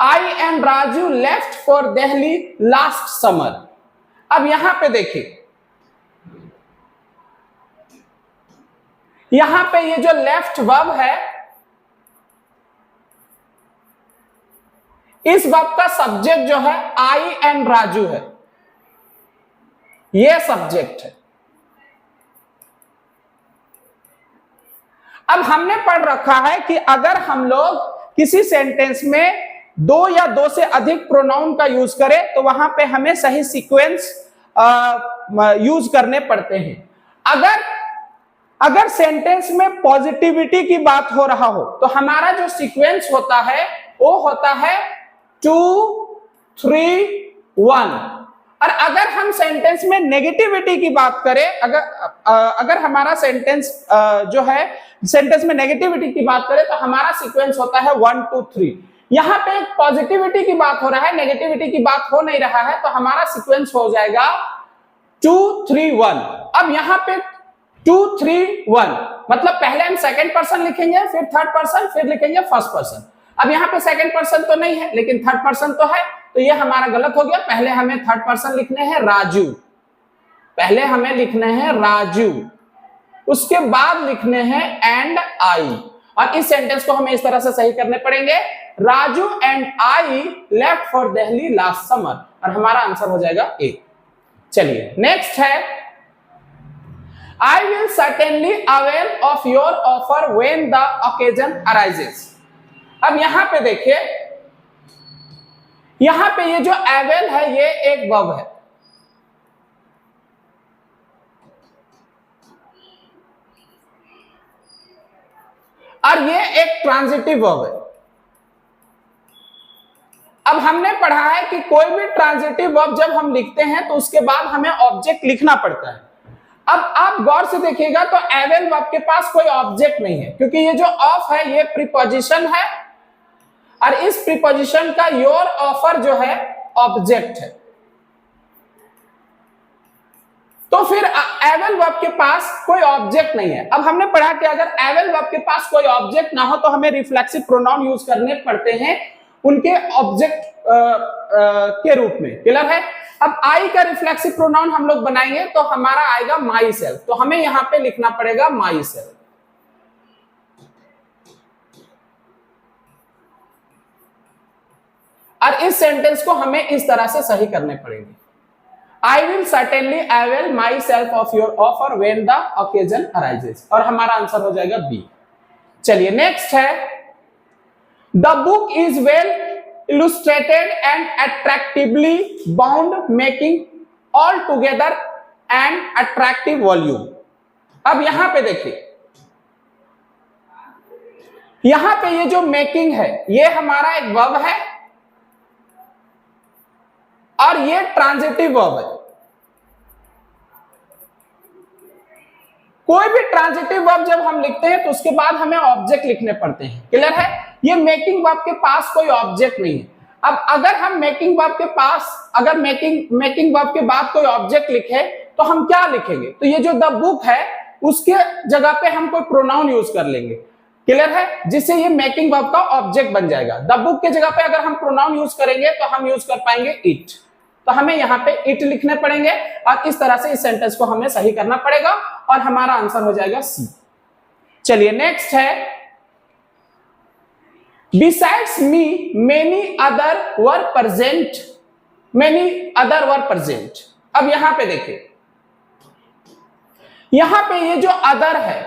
I and Raju left for Delhi last summer. अब यहां पे देखिए यहां पे ये जो लेफ्ट वर्ब है इस वर्ब का सब्जेक्ट जो है आई एंड राजू है, ये सब्जेक्ट है। अब हमने पढ़ रखा है कि अगर हम लोग किसी सेंटेंस में दो या दो से अधिक प्रोनाउन का यूज करें तो वहां पे हमें सही सीक्वेंस यूज करने पड़ते हैं। अगर सेंटेंस में पॉजिटिविटी की बात हो रहा हो तो हमारा जो सीक्वेंस होता है वो होता है 2, 3, 1। और अगर हम सेंटेंस में नेगेटिविटी की बात करें, अगर हमारा सेंटेंस जो है सेंटेंस में नेगेटिविटी की बात करें तो हमारा सीक्वेंस होता है 1 2 3। यहां पे पॉजिटिविटी की बात हो रहा है, नेगेटिविटी की बात हो नहीं रहा है, तो हमारा सीक्वेंस हो जाएगा 2 3 1। अब यहां पे 2 3 1 मतलब पहले हम सेकंड पर्सन लिखेंगे, फिर थर्ड पर्सन, फिर लिखेंगे फर्स्ट पर्सन। अब यहाँ पे सेकंड पर्सन तो नहीं है लेकिन थर्ड पर्सन तो है, तो ये हमारा गलत हो गया। पहले हमें थर्ड पर्सन लिखने हैं राजू, पहले हमें लिखने हैं राजू, उसके बाद लिखने हैं एंड आई। और इस सेंटेंस को हमें इस तरह से सही करने पड़ेंगे, Raju and I left for Delhi last summer, और हमारा आंसर हो जाएगा ए। चलिए नेक्स्ट है, I will certainly avail of your offer when the occasion arises। अब यहां पे देखिए, यहां पे ये जो avail है ये एक वर्ब है, और ये एक ट्रांजिटिव वर्ब है। अब हमने पढ़ा है कि कोई भी ट्रांजिटिव वर्ब जब हम लिखते हैं तो उसके बाद हमें ऑब्जेक्ट लिखना पड़ता है। अब आप गौर से देखिएगा तो एवेल वर्ब के पास कोई ऑब्जेक्ट नहीं है, क्योंकि ये जो ऑफ है ये प्रीपोजिशन है, और इस प्रीपोजिशन का योर ऑफर जो है ऑब्जेक्ट है। तो फिर एवेल वर्ब के पास कोई ऑब्जेक्ट नहीं है। अब हमने पढ़ा कि अगर एवेल वर्ब के पास कोई ऑब्जेक्ट ना हो तो हमें रिफ्लेक्सिव प्रोनाउन यूज करने पड़ते हैं उनके ऑब्जेक्ट के रूप में। क्लियर है? अब आई का रिफ्लेक्सिव प्रोनाउन हम लोग बनाएंगे तो हमारा आएगा माई सेल्फ, तो हमें यहां पे लिखना पड़ेगा माई सेल्फ। और इस सेंटेंस को हमें इस तरह से सही करने पड़ेंगे, I will certainly avail myself of your offer when the occasion arises, और हमारा आंसर हो जाएगा बी। चलिए नेक्स्ट है, The book is well illustrated and attractively bound, making altogether an attractive volume। अब यहां पे देखिए, यहां पे ये जो मेकिंग है ये हमारा एक वर्ब है और ये ट्रांजिटिव वर्ब है। कोई भी ट्रांजिटिव वर्ब जब हम लिखते हैं तो उसके बाद हमें ऑब्जेक्ट लिखने पड़ते हैं। क्लियर है? ये मेकिंग वर्ब के पास कोई ऑब्जेक्ट नहीं है। अब अगर हम मेकिंग वर्ब के पास अगर मेकिंग वर्ब के बाद कोई ऑब्जेक्ट लिखे तो हम क्या लिखेंगे? तो ये जो द बुक है उसके जगह पे हम कोई प्रोनाउन यूज कर लेंगे। क्लियर है? जिससे ये मेकिंग वर्ब का ऑब्जेक्ट बन जाएगा। द बुक के जगह पे अगर हम प्रोनाउन यूज करेंगे तो हम यूज कर पाएंगे इट, तो हमें यहां पे इट लिखने पड़ेंगे और इस तरह से इस सेंटेंस को हमें सही करना पड़ेगा और हमारा आंसर हो जाएगा सी। चलिए नेक्स्ट है, Besides me, many other were present। Many other were present। अब यहां पे देखिए, यहां पे ये जो अदर है,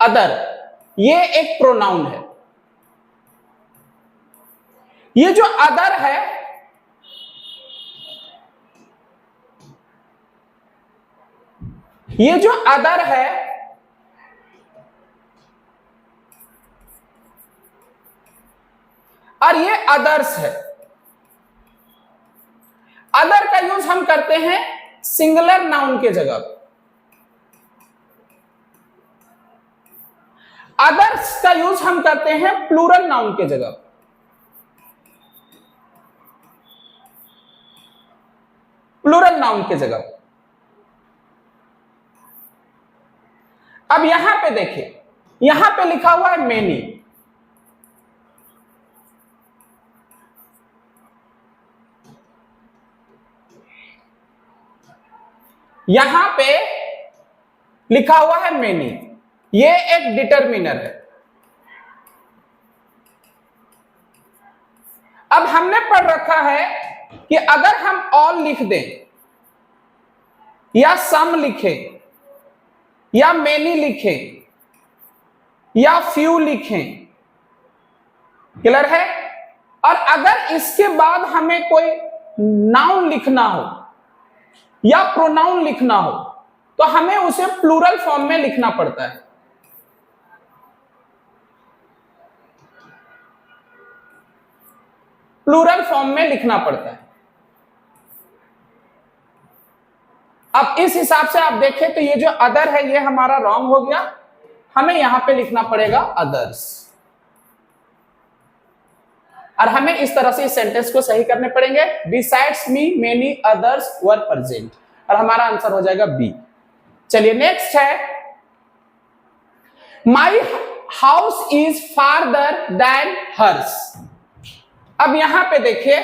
अदर ये एक प्रोनाउन है। ये जो अदर है ये जो अदर है और ये अदर्स है। अदर का यूज हम करते हैं सिंगुलर नाउन के जगह, अदर्स का यूज हम करते हैं प्लूरल नाउन के जगह। प्लूरल नाउन के जगह। अब यहां पे देखिए, यहां पे लिखा हुआ है मेनी, यहां पे लिखा हुआ है मेनी, ये एक डिटरमिनर है। अब हमने पढ़ रखा है कि अगर हम ऑल लिख दें या सम लिखें या मेनी लिखें या फ्यू लिखें, क्लियर है, और अगर इसके बाद हमें कोई नाउन लिखना हो या प्रोनाउन लिखना हो तो हमें उसे प्लूरल फॉर्म में लिखना पड़ता है। प्लूरल फॉर्म में लिखना पड़ता है। अब इस हिसाब से आप देखें तो ये जो अदर है ये हमारा रॉन्ग हो गया, हमें यहां पे लिखना पड़ेगा अदर्स, और हमें इस तरह से इस सेंटेंस को सही करने पड़ेंगे। Besides me many others were present, और हमारा आंसर हो जाएगा बी। चलिए नेक्स्ट है, my house is farther than hers. अब यहां पे देखिए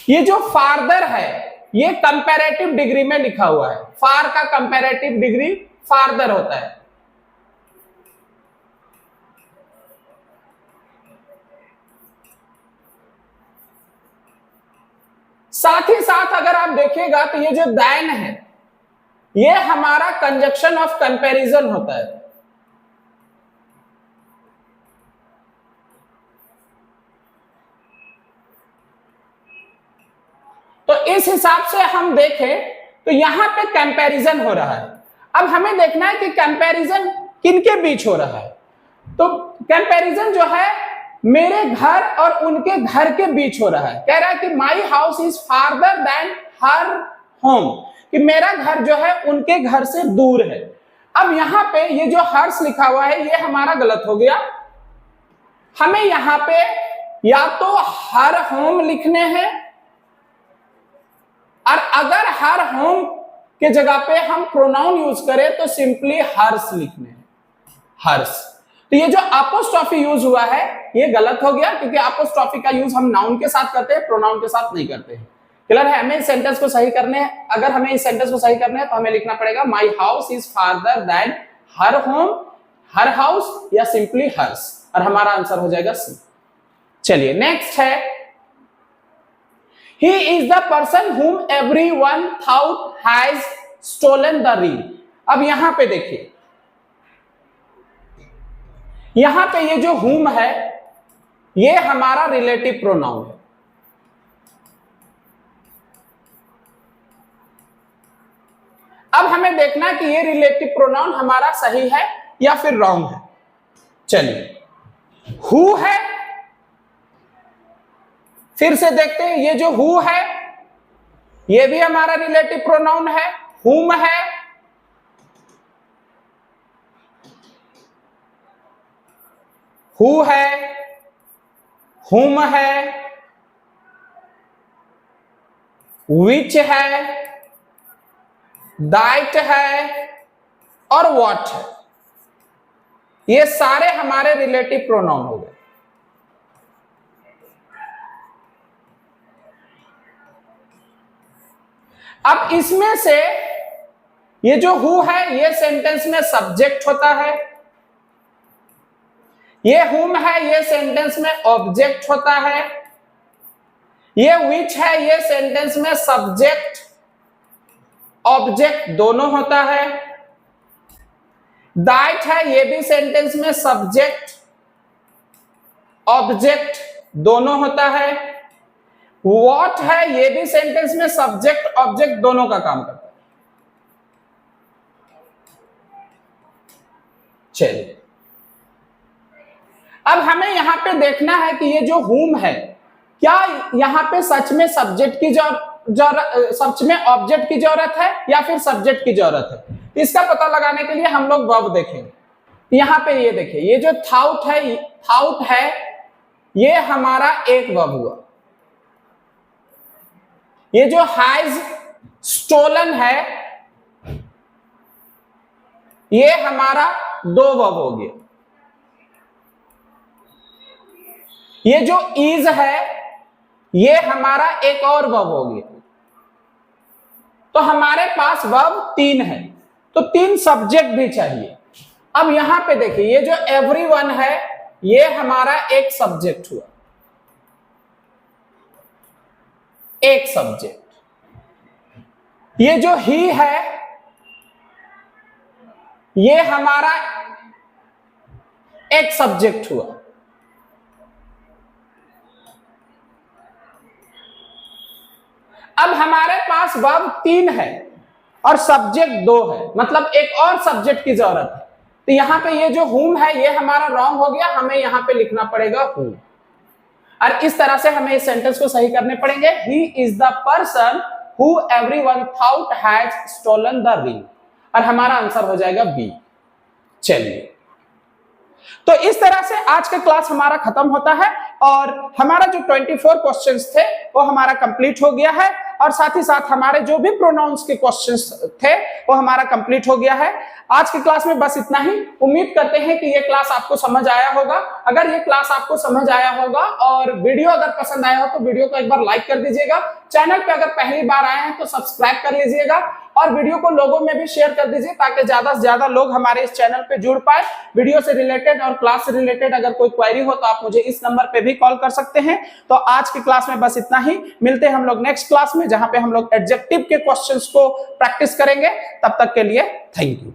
ये जो फार्दर है ये कंपैरेटिव डिग्री में लिखा हुआ है, फार का कंपैरेटिव डिग्री फार्दर होता है। साथ ही साथ अगर आप देखिएगा तो ये जो दैन है ये हमारा कंजक्शन ऑफ कंपैरिजन होता है। तो इस हिसाब से हम देखें तो यहां पे कंपैरिजन हो रहा है। अब हमें देखना है कि कंपैरिजन किनके बीच हो रहा है। तो कंपैरिजन जो है मेरे घर और उनके घर के बीच हो रहा है। कह रहा है कि my house is farther than her home, कि मेरा घर जो है उनके घर से दूर है। अब यहां पे ये जो हर्स लिखा हुआ है ये हमारा गलत हो गया, हमें यहां पे या तो हर होम लिखने हैं, और अगर हर होम के जगह पे हम प्रोनाउन यूज करें तो सिंपली हर्स लिखने हैं, हर्स। तो ये जो अपोस्ट्रोफी यूज हुआ है ये गलत हो गया, क्योंकि अपोस्ट्रोफी का यूज हम नाउन के साथ करते हैं, प्रोनाउन के साथ नहीं करते हैं। क्लियर है? हमें इस सेंटेंस को सही करने हैं, अगर हमें इस सेंटेंस को सही करना है तो हमें लिखना पड़ेगा my house is farther than her home, her house या सिंपली हर्स, और हमारा आंसर हो जाएगा सी। चलिए नेक्स्ट है, he is the person whom everyone thought has stolen the ring। अब यहां पे देखिए, यहां पे ये जो whom है ये हमारा रिलेटिव प्रोनाउन है। अब हमें देखना है कि ये रिलेटिव प्रोनाउन हमारा सही है या फिर रॉन्ग है। चलिए, हु है, फिर से देखते हैं, ये जो हु है ये भी हमारा रिलेटिव प्रोनाउन है, हुम है, हु है, हुम है, विच है, दैट है और व्हाट है। ये सारे हमारे रिलेटिव प्रोनाउन हो गए। अब इसमें से ये जो हु है ये सेंटेंस में सब्जेक्ट होता है, ये हुम है ये सेंटेंस में ऑब्जेक्ट होता है, ये विच है ये सेंटेंस में सब्जेक्ट ऑब्जेक्ट दोनों होता है, दैट है ये भी सेंटेंस में सब्जेक्ट ऑब्जेक्ट दोनों होता है, व्हाट है ये भी सेंटेंस में सब्जेक्ट ऑब्जेक्ट दोनों का काम करता है। चलिए, अब हमें यहां पे देखना है कि ये जो हुम है क्या यहां पे सच में सब्जेक्ट की सच में ऑब्जेक्ट की जरूरत है या फिर सब्जेक्ट की जरूरत है। इसका पता लगाने के लिए हम लोग वर्ब देखेंगे। यहां पे ये देखिए, ये जो थाउट है ये हमारा एक वर्ब हुआ, ये जो हैज स्टोलन है ये हमारा दो वर्ब हो गया, ये जो इज है ये हमारा एक और वर्ब हो गया। तो हमारे पास वर्ब 3 है, तो 3 सब्जेक्ट भी चाहिए। अब यहां पे देखिए, ये जो एवरीवन है ये हमारा एक सब्जेक्ट हुआ, एक सब्जेक्ट। ये जो ही है ये हमारा एक सब्जेक्ट हुआ। अब हमारे पास वर्ब 3 है और सब्जेक्ट 2 है, मतलब एक और सब्जेक्ट की जरूरत है। तो यहां पे ये जो हुम है ये हमारा रॉन्ग हो गया, हमें यहां पे लिखना पड़ेगा हु। और इस तरह से हमें इस सेंटेंस को सही करने पड़ेंगे। He is the person who everyone thought has stolen the ring, और हमारा आंसर हो जाएगा बी। चलिए, तो इस तरह से आज का क्लास हमारा खत्म होता है और हमारा जो 24 क्वेश्चंस थे वो हमारा कंप्लीट हो गया है, और साथ ही साथ हमारे जो भी प्रोनाउंस के क्वेश्चंस थे वो हमारा कंप्लीट हो गया है। आज की क्लास में बस इतना ही। उम्मीद करते हैं कि ये क्लास आपको समझ आया होगा। अगर ये क्लास आपको समझ आया होगा और वीडियो अगर पसंद आया हो तो वीडियो को एक बार लाइक कर दीजिएगा। चैनल पे अगर पहली बार आए हैं तो सब्सक्राइब कर लीजिएगा और वीडियो को लोगों में भी शेयर कर दीजिए ताकि ज्यादा से ज्यादा लोग हमारे इस चैनल पे जुड़ पाए। वीडियो से रिलेटेड और क्लास से रिलेटेड अगर कोई क्वेरी हो तो आप मुझे इस नंबर पे भी कॉल कर सकते हैं। तो आज की क्लास में बस इतना ही। मिलते हैं हम लोग नेक्स्ट क्लास में जहां पे हम लोग एडजेक्टिव के क्वेश्चंस को प्रैक्टिस करेंगे। तब तक के लिए थैंक यू।